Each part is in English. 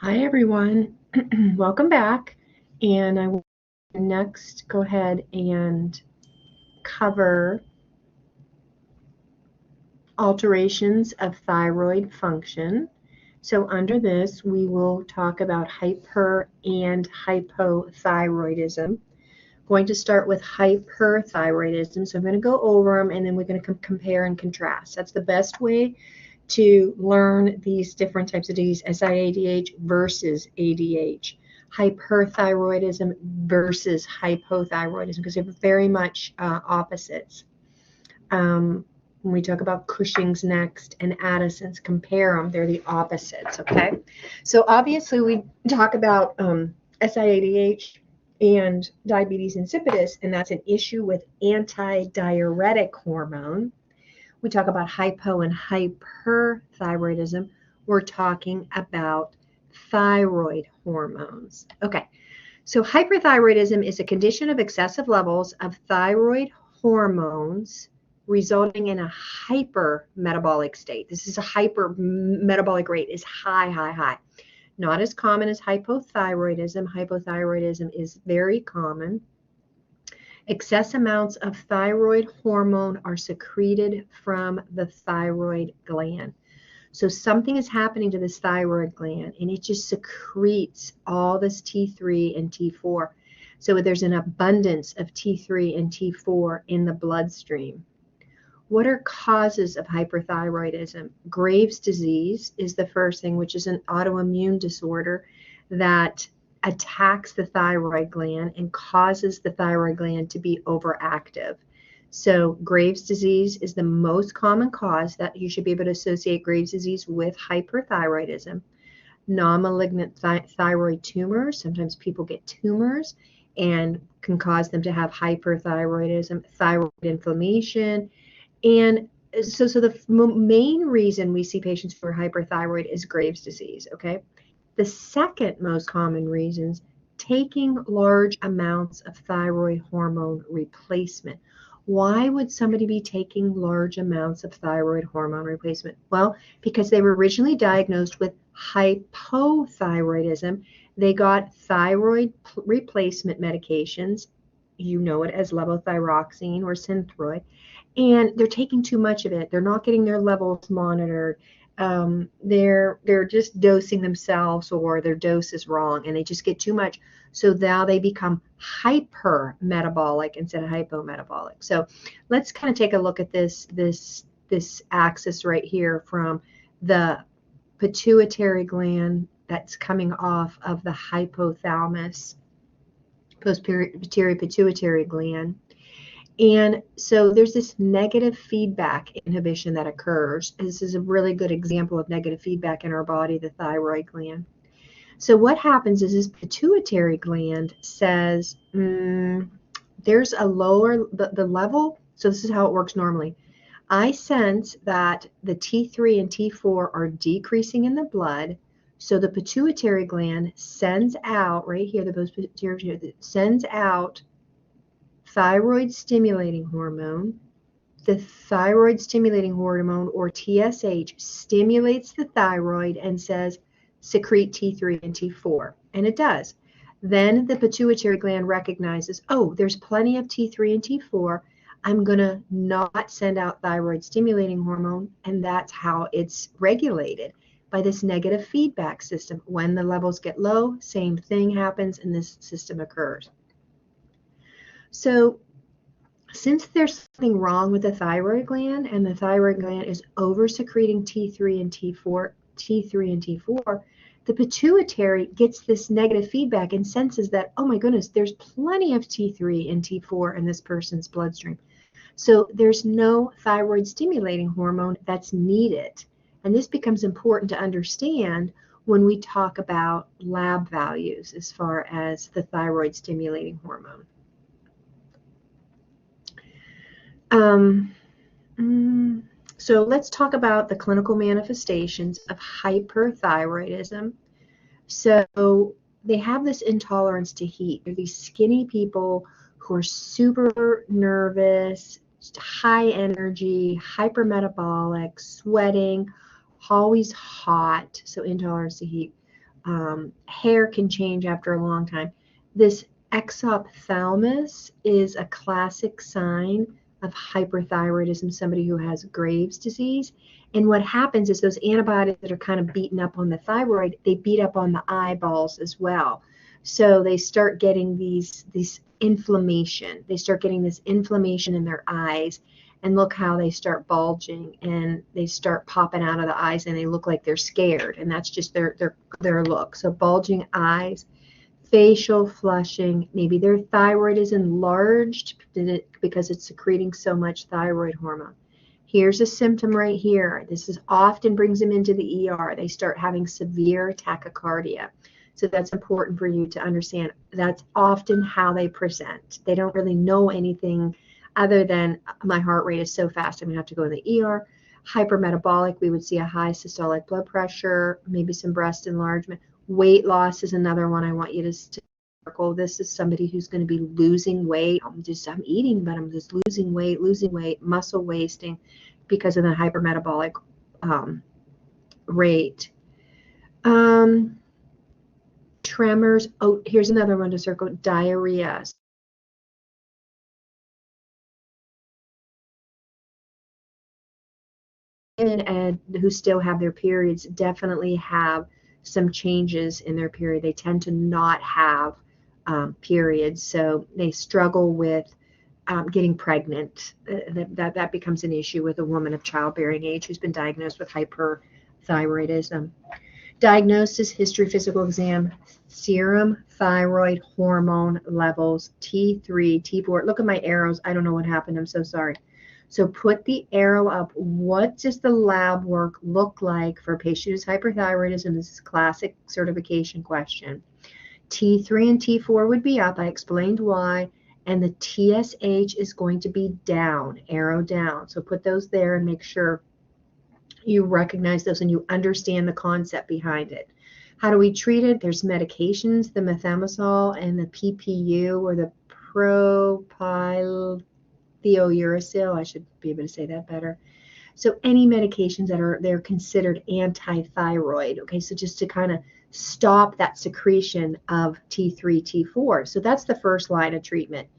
Hi everyone, welcome back. And I will next go ahead and cover alterations of thyroid function. So under this, we will talk about hyper and hypothyroidism. Going to start with hyperthyroidism. So I'm going to go over them and then we're going to compare and contrast. That's the best way to learn these different types of disease, SIADH versus ADH, hyperthyroidism versus hypothyroidism, because they're very much opposites. When we talk about Cushing's next and Addison's, compare them, they're the opposites, okay? So obviously we talk about SIADH and diabetes insipidus, and that's an issue with antidiuretic hormone. We talk about hypo and hyperthyroidism, we're talking about thyroid hormones. Okay, so hyperthyroidism is a condition of excessive levels of thyroid hormones resulting in a hypermetabolic state. This is a hypermetabolic rate is high. Not as common as hypothyroidism. Hypothyroidism is very common. Excess amounts of thyroid hormone are secreted from the thyroid gland. So something is happening to this thyroid gland and it just secretes all this T3 and T4. So there's an abundance of T3 and T4 in the bloodstream. What are causes of hyperthyroidism? Graves' disease is the first thing, which is an autoimmune disorder that attacks the thyroid gland and causes the thyroid gland to be overactive. So Graves' disease is the most common cause that you should be able to associate Graves' disease with hyperthyroidism. Non-malignant thyroid tumors, sometimes people get tumors and can cause them to have hyperthyroidism, thyroid inflammation. And so the main reason we see patients who are hyperthyroid is Graves' disease, okay? The second most common reasons, taking large amounts of thyroid hormone replacement. Why would somebody be taking large amounts of thyroid hormone replacement? Well, because they were originally diagnosed with hypothyroidism. They got thyroid replacement medications. You know it as levothyroxine or Synthroid. And they're taking too much of it. They're not getting their levels monitored. They're just dosing themselves, or their dose is wrong and they just get too much. So now they become hypermetabolic instead of hypometabolic. So let's kind of take a look at this axis right here from the pituitary gland that's coming off of the hypothalamus, posterior pituitary gland. And so there's this negative feedback inhibition that occurs. This is a really good example of negative feedback in our body, the thyroid gland. So what happens is this pituitary gland says, there's a lower, the level, so this is how it works normally. I sense that the T3 and T4 are decreasing in the blood, so the pituitary gland sends out, right here, the pituitary sends out thyroid stimulating hormone. The thyroid stimulating hormone, or TSH, stimulates the thyroid and says, secrete T3 and T4. And it does. Then the pituitary gland recognizes, oh, there's plenty of T3 and T4. I'm going to not send out thyroid stimulating hormone. And that's how it's regulated, by this negative feedback system. When the levels get low, same thing happens and this system occurs. So since there's something wrong with the thyroid gland and the thyroid gland is over-secreting T3 and T4, the pituitary gets this negative feedback and senses that, oh my goodness, there's plenty of T3 and T4 in this person's bloodstream. So there's no thyroid stimulating hormone that's needed. And this becomes important to understand when we talk about lab values as far as the thyroid stimulating hormone. So let's talk about the clinical manifestations of hyperthyroidism. So they have this intolerance to heat. They're these skinny people who are super nervous, high energy, hypermetabolic, sweating, always hot, so intolerance to heat. Hair can change after a long time. This exophthalmos is a classic sign of hyperthyroidism, somebody who has Graves' disease. And what happens is those antibodies that are kind of beaten up on the thyroid, they beat up on the eyeballs as well. So they start getting these inflammation. They start getting this inflammation in their eyes, and look how they start bulging and they start popping out of the eyes, and they look like they're scared, and that's just their look. So bulging eyes, facial flushing, maybe their thyroid is enlarged because it's secreting so much thyroid hormone. Here's a symptom right here. This is often brings them into the ER. They start having severe tachycardia. So that's important for you to understand. That's often how they present. They don't really know anything other than my heart rate is so fast, I'm going to have to go in the ER. Hypermetabolic, we would see a high systolic blood pressure, maybe some breast enlargement. Weight loss is another one I want you to circle. This is somebody who's going to be losing weight. I'm eating, but I'm just losing weight, muscle wasting because of the hypermetabolic rate. Tremors. Oh, here's another one to circle. Diarrhea. And who still have their periods definitely have some changes in their period. They tend to not have periods, so they struggle with getting pregnant. That becomes an issue with a woman of childbearing age who's been diagnosed with hyperthyroidism. Diagnosis, history, physical exam, serum thyroid hormone levels, T3, T4. Look at my arrows. I don't know what happened. I'm so sorry. So put the arrow up. What does the lab work look like for a patient who's hyperthyroidism? This is a classic certification question. T3 and T4 would be up. I explained why. And the TSH is going to be down, arrow down. So put those there and make sure you recognize those and you understand the concept behind it. How do we treat it? There's medications, the methimazole and the PPU, or the propylthiouracil. I should be able to say that better. So any medications that they're considered anti-thyroid. Okay, so just to kind of stop that secretion of T3, T4. So that's the first line of treatment.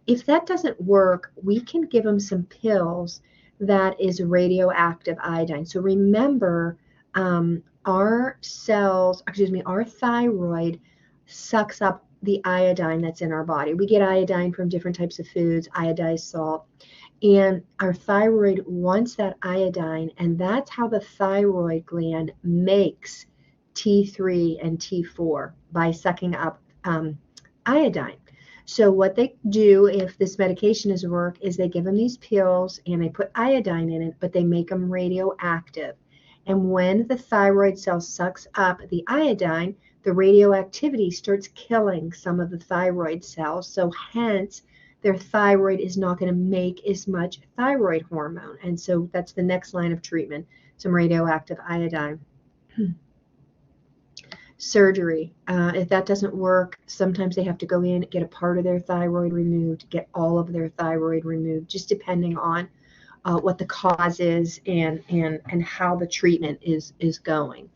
If that doesn't work, we can give them some pills that is radioactive iodine. So remember, our thyroid sucks up the iodine that's in our body. We get iodine from different types of foods, iodized salt, and our thyroid wants that iodine, and that's how the thyroid gland makes T3 and T4, by sucking up iodine. So what they do, if this medication doesn't work, is they give them these pills and they put iodine in it, but they make them radioactive. And when the thyroid cell sucks up the iodine, the radioactivity starts killing some of the thyroid cells. So hence, their thyroid is not going to make as much thyroid hormone. And so that's the next line of treatment, some radioactive iodine. Surgery. If that doesn't work, sometimes they have to go in, get a part of their thyroid removed, get all of their thyroid removed, just depending on what the cause is and how the treatment is going.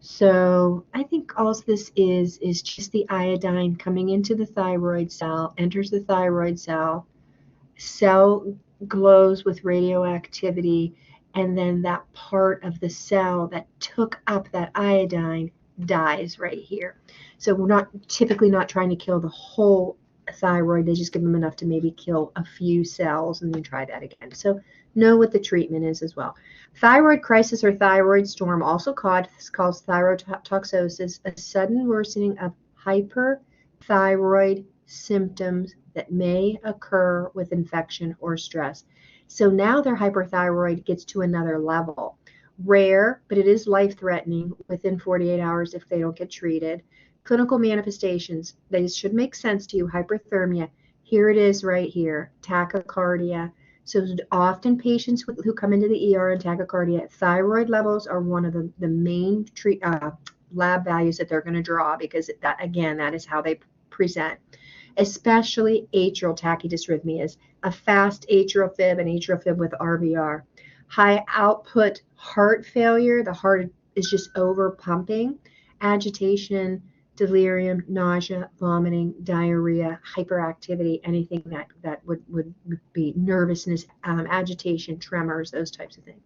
So I think all this is just the iodine coming into the thyroid cell, enters the thyroid cell, cell glows with radioactivity, and then that part of the cell that took up that iodine dies right here. So we're typically not trying to kill the whole thyroid. They just give them enough to maybe kill a few cells and then try that again. So know what the treatment is as well. Thyroid crisis or thyroid storm, also called thyrotoxicosis, a sudden worsening of hyperthyroid symptoms that may occur with infection or stress. So now their hyperthyroid gets to another level. Rare, but it is life-threatening within 48 hours if they don't get treated. Clinical manifestations, they should make sense to you. Hyperthermia, here it is right here, tachycardia. So often patients who come into the ER and tachycardia, thyroid levels are one of the main lab values that they're going to draw, because that is how they present. Especially atrial tachydysrhythmias, a fast atrial fib and atrial fib with RVR. High output heart failure, the heart is just over pumping, agitation, delirium, nausea, vomiting, diarrhea, hyperactivity, anything that would be nervousness, agitation, tremors, those types of things.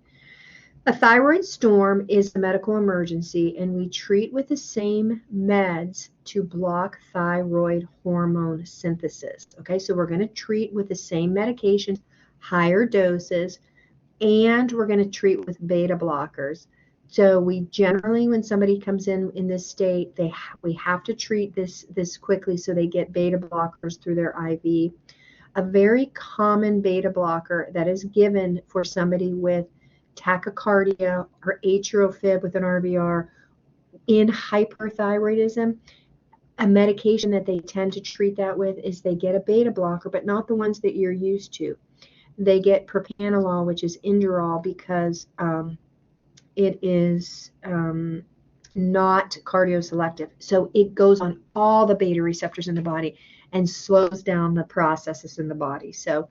A thyroid storm is a medical emergency, and we treat with the same meds to block thyroid hormone synthesis. Okay, so we're going to treat with the same medications, higher doses, and we're going to treat with beta blockers. So we generally, when somebody comes in this state, we have to treat this quickly so they get beta blockers through their IV. A very common beta blocker that is given for somebody with tachycardia or atrial fib with an RVR in hyperthyroidism, a medication that they tend to treat that with is they get a beta blocker, but not the ones that you're used to. They get propranolol, which is Inderal, because it is not cardioselective. So it goes on all the beta receptors in the body and slows down the processes in the body. So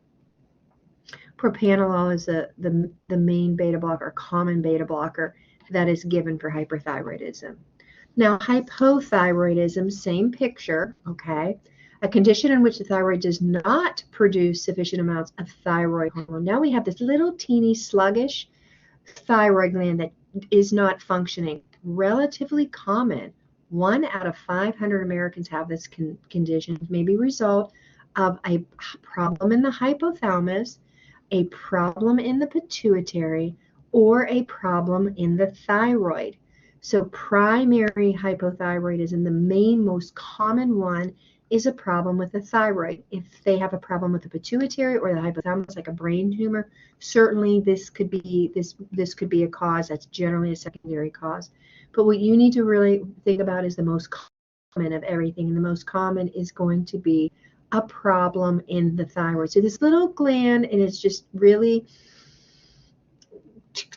propranolol is the main beta blocker, common beta blocker that is given for hyperthyroidism. Now, hypothyroidism, same picture, okay? A condition in which the thyroid does not produce sufficient amounts of thyroid hormone. Now we have this little teeny sluggish thyroid gland that is not functioning. Relatively common. 1 out of 500 Americans have this condition. It may be a result of a problem in the hypothalamus, a problem in the pituitary, or a problem in the thyroid. So primary hypothyroidism, the main most common one, is a problem with the thyroid. If they have a problem with the pituitary or the hypothalamus, like a brain tumor, certainly this could be a cause. That's generally a secondary cause. But what you need to really think about is the most common of everything, and the most common is going to be a problem in the thyroid. So this little gland, and it's just really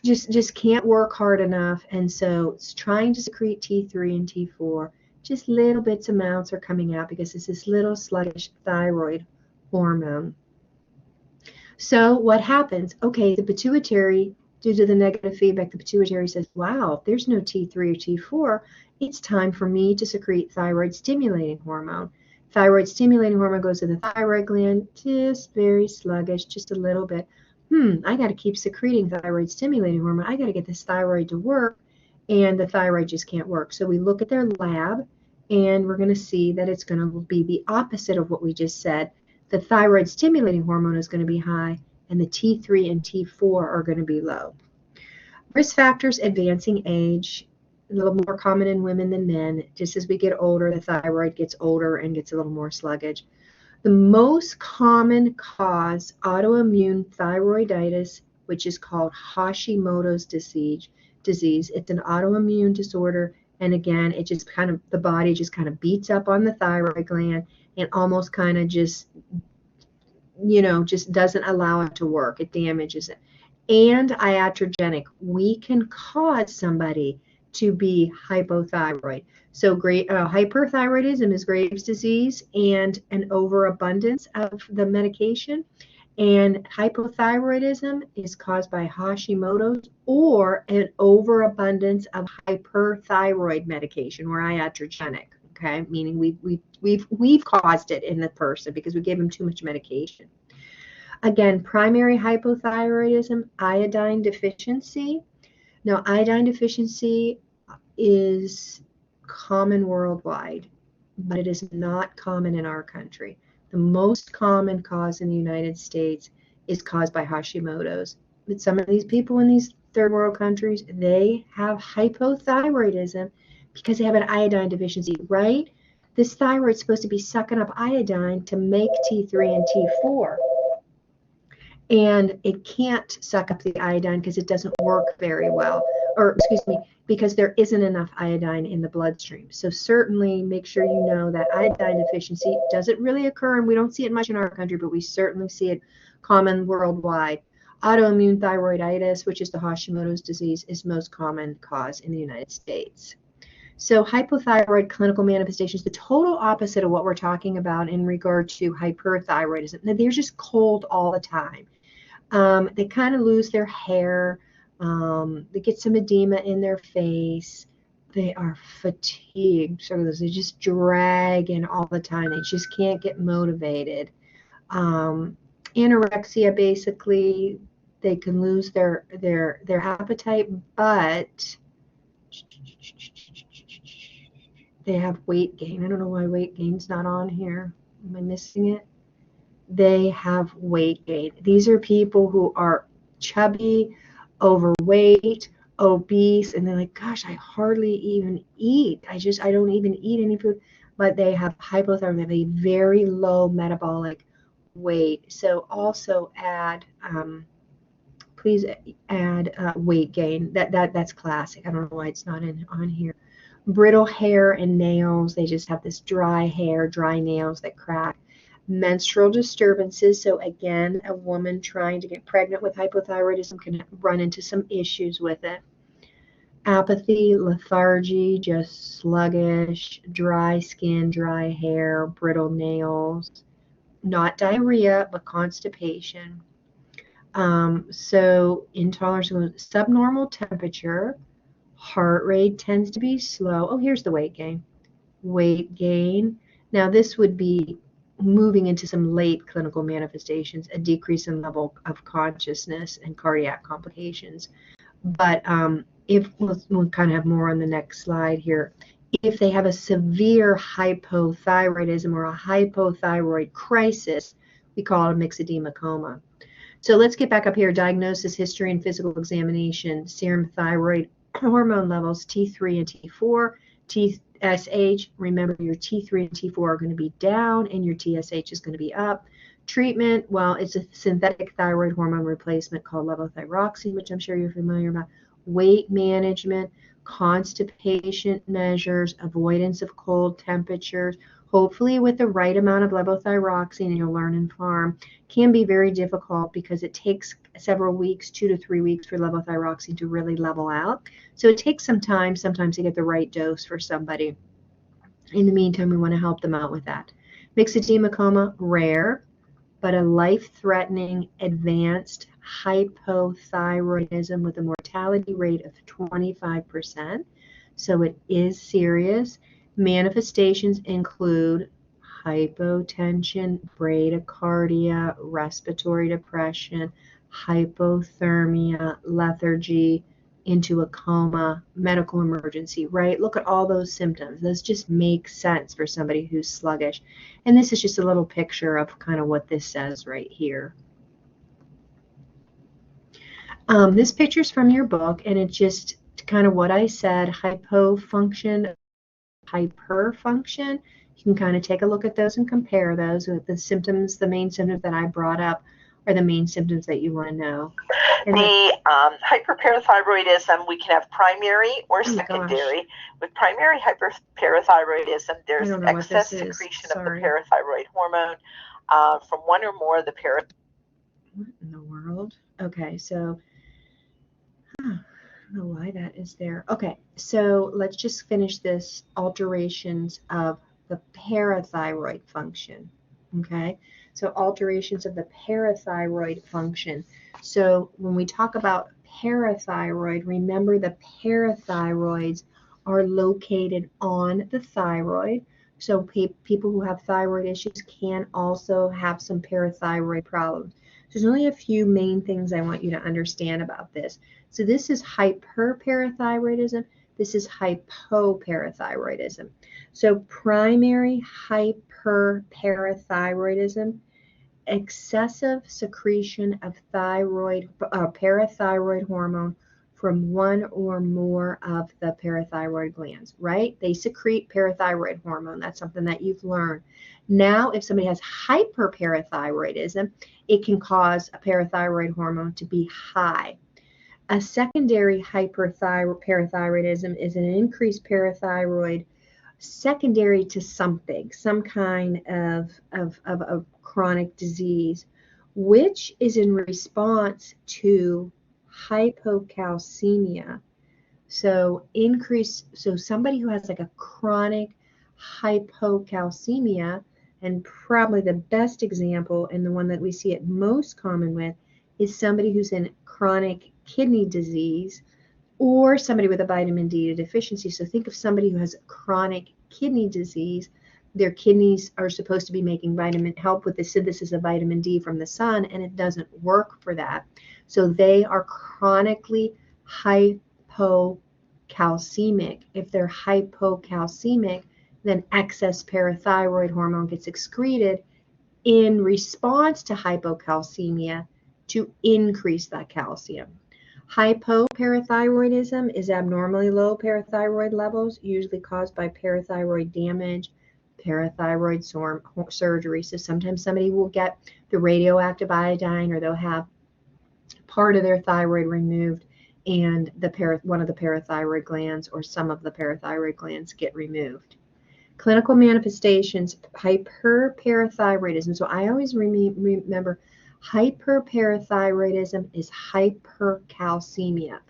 just can't work hard enough, and so it's trying to secrete T3 and T4. Just little bits amounts are coming out because it's this little sluggish thyroid hormone. So what happens? Okay, the pituitary, due to the negative feedback, the pituitary says, wow, if there's no T3 or T4, it's time for me to secrete thyroid stimulating hormone. Thyroid stimulating hormone goes to the thyroid gland, just very sluggish, just a little bit. I got to keep secreting thyroid stimulating hormone. I got to get this thyroid to work, and the thyroid just can't work. So we look at their lab, and we're going to see that it's going to be the opposite of what we just said. The thyroid stimulating hormone is going to be high, and the T3 and T4 are going to be low. Risk factors: advancing age, a little more common in women than men. Just as we get older, the thyroid gets older and gets a little more sluggish. The most common cause, autoimmune thyroiditis, which is called Hashimoto's disease. It's an autoimmune disorder, and again, it just kind of, the body just kind of beats up on the thyroid gland and almost kind of just doesn't allow it to work. It damages it. And iatrogenic. We can cause somebody to be hypothyroid. So hyperthyroidism is Graves' disease and an overabundance of the medication. And hypothyroidism is caused by Hashimoto's or an overabundance of hyperthyroid medication or iatrogenic. Okay, meaning we've caused it in the person because we gave them too much medication. Again, primary hypothyroidism, iodine deficiency. Now, iodine deficiency is common worldwide, but it is not common in our country. The most common cause in the United States is caused by Hashimoto's. But some of these people in these third world countries, they have hypothyroidism because they have an iodine deficiency, right? This thyroid's supposed to be sucking up iodine to make T3 and T4. And it can't suck up the iodine because it doesn't work very well, or excuse me, because there isn't enough iodine in the bloodstream. So certainly make sure you know that iodine deficiency doesn't really occur, and we don't see it much in our country, but we certainly see it common worldwide. Autoimmune thyroiditis, which is the Hashimoto's disease, is most common cause in the United States. So hypothyroid clinical manifestations, the total opposite of what we're talking about in regard to hyperthyroidism. They're just cold all the time. They kind of lose their hair. They get some edema in their face. they are fatigued. So they just dragging all the time. They just can't get motivated. Anorexia, basically, they can lose their appetite, but they have weight gain. I don't know why weight gain's not on here. Am I missing it? They have weight gain. These are people who are chubby, overweight, obese, and they're like, gosh, I hardly even eat. I don't even eat any food. But they have hypothyroidism. They have a very low metabolic weight. So also add, please add weight gain. That's classic. I don't know why it's not on here. Brittle hair and nails. They just have this dry hair, dry nails that crack. Menstrual disturbances. So again, a woman trying to get pregnant with hypothyroidism can run into some issues with it. Apathy, lethargy, just sluggish, dry skin, dry hair, brittle nails. Not diarrhea, but constipation. So intolerance, subnormal temperature, heart rate tends to be slow. Oh, here's the weight gain. Weight gain. Now this would be moving into some late clinical manifestations, a decrease in level of consciousness and cardiac complications. But if we'll kind of have more on the next slide here. If they have a severe hypothyroidism or a hypothyroid crisis, we call it a myxedema coma. So let's get back up here. Diagnosis, history, and physical examination. Serum thyroid hormone levels, T3 and T4. TSH, remember your T3 and T4 are going to be down and your TSH is going to be up. Treatment, well, it's a synthetic thyroid hormone replacement called levothyroxine, which I'm sure you're familiar about. Weight management, constipation measures, avoidance of cold temperatures, hopefully with the right amount of levothyroxine, and you'll learn in farm, can be very difficult because it takes several weeks, 2 to 3 weeks for levothyroxine to really level out. So it takes some time sometimes to get the right dose for somebody. In the meantime, we want to help them out with that. Myxedema coma, rare, but a life-threatening advanced hypothyroidism with a mortality rate of 25%. So it is serious. Manifestations include hypotension, bradycardia, respiratory depression, hypothermia, lethargy, into a coma, medical emergency, right? Look at all those symptoms. Those just make sense for somebody who's sluggish. And this is just a little picture of kind of what this says right here. This picture's from your book, and it's just kind of what I said, hypofunction, hyperfunction. You can kind of take a look at those and compare those with the symptoms. The main symptoms that I brought up are the main symptoms that you want to know. And the hyperparathyroidism, we can have primary or secondary. With primary hyperparathyroidism, there's excess secretion of the parathyroid hormone from one or more of the parathyroid. What in the world? Okay, so I don't know why that is there. Okay, so let's just finish this alterations of the parathyroid function. Okay, so alterations of the parathyroid function. So when we talk about parathyroid, remember the parathyroids are located on the thyroid. So people who have thyroid issues can also have some parathyroid problems. There's only a few main things I want you to understand about this. So this is hyperparathyroidism. This is hypoparathyroidism. So primary hyperparathyroidism, excessive secretion of parathyroid hormone from one or more of the parathyroid glands, right? They secrete parathyroid hormone. That's something that you've learned. Now, if somebody has hyperparathyroidism, it can cause a parathyroid hormone to be high. A secondary hyperparathyroidism is an increased parathyroid secondary to something, some kind of chronic disease, which is in response to hypocalcemia. So somebody who has like a chronic hypocalcemia, and probably the best example and the one that we see it most common with is somebody who's in chronic kidney disease or somebody with a vitamin D deficiency. So think of somebody who has chronic kidney disease. Their kidneys are supposed to be making help with the synthesis of vitamin D from the sun, and it doesn't work for that. So they are chronically hypocalcemic. If they're hypocalcemic, then excess parathyroid hormone gets excreted in response to hypocalcemia to increase that calcium. Hypoparathyroidism is abnormally low parathyroid levels, usually caused by parathyroid damage, parathyroid surgery. So sometimes somebody will get the radioactive iodine, or they'll have part of their thyroid removed, and one of the parathyroid glands or some of the parathyroid glands get removed. Clinical manifestations, hyperparathyroidism. So I always remember hyperparathyroidism is hypercalcemia.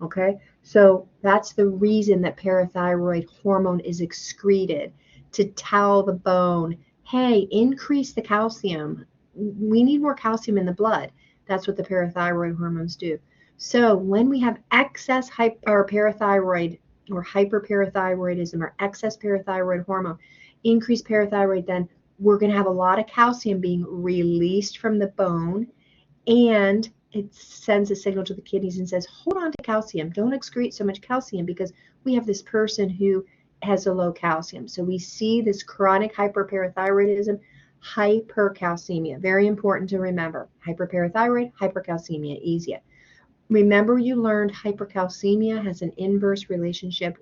Okay, so that's the reason that parathyroid hormone is excreted, to tell the bone, hey, increase the calcium. We need more calcium in the blood. That's what the parathyroid hormones do. So when we have excess parathyroid or hyperparathyroidism or excess parathyroid hormone, increased parathyroid, then we're going to have a lot of calcium being released from the bone, and it sends a signal to the kidneys and says, hold on to calcium. Don't excrete so much calcium because we have this person who has a low calcium. So we see this chronic hyperparathyroidism, hypercalcemia. Very important to remember. Hyperparathyroid, hypercalcemia, easier. Remember, you learned hypercalcemia has an inverse relationship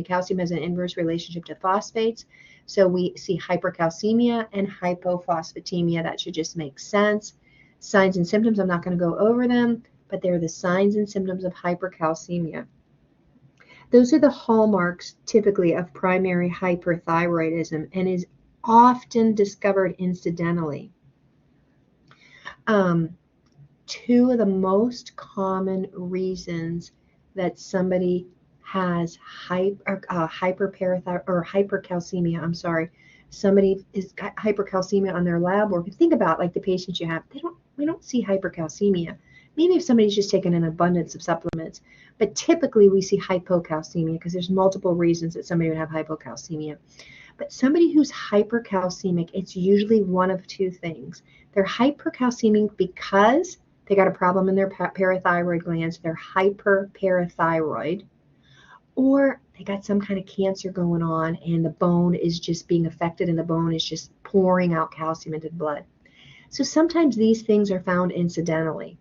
calcium has an inverse relationship to phosphates. So we see hypercalcemia and hypophosphatemia. That should just make sense. Signs and symptoms, I'm not going to go over them, but they're the signs and symptoms of hypercalcemia. Those are the hallmarks typically of primary hyperthyroidism, and is often discovered incidentally. Two of the most common reasons that somebody has hypercalcemia, somebody is hypercalcemia on their lab work. Think about like the patients you have. We don't see hypercalcemia. Maybe if somebody's just taken an abundance of supplements, but typically we see hypocalcemia because there's multiple reasons that somebody would have hypocalcemia. But somebody who's hypercalcemic, it's usually one of two things. They're hypercalcemic because they got a problem in their parathyroid glands, they're hyperparathyroid, or they got some kind of cancer going on and the bone is just being affected and the bone is just pouring out calcium into the blood. So sometimes these things are found incidentally.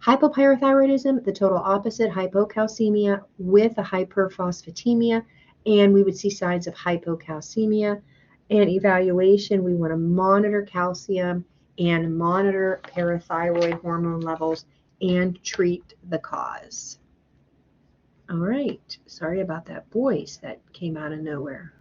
Hypoparathyroidism, the total opposite, hypocalcemia with a hyperphosphatemia, and we would see signs of hypocalcemia. And evaluation, we want to monitor calcium and monitor parathyroid hormone levels and treat the cause. All right, sorry about that voice that came out of nowhere.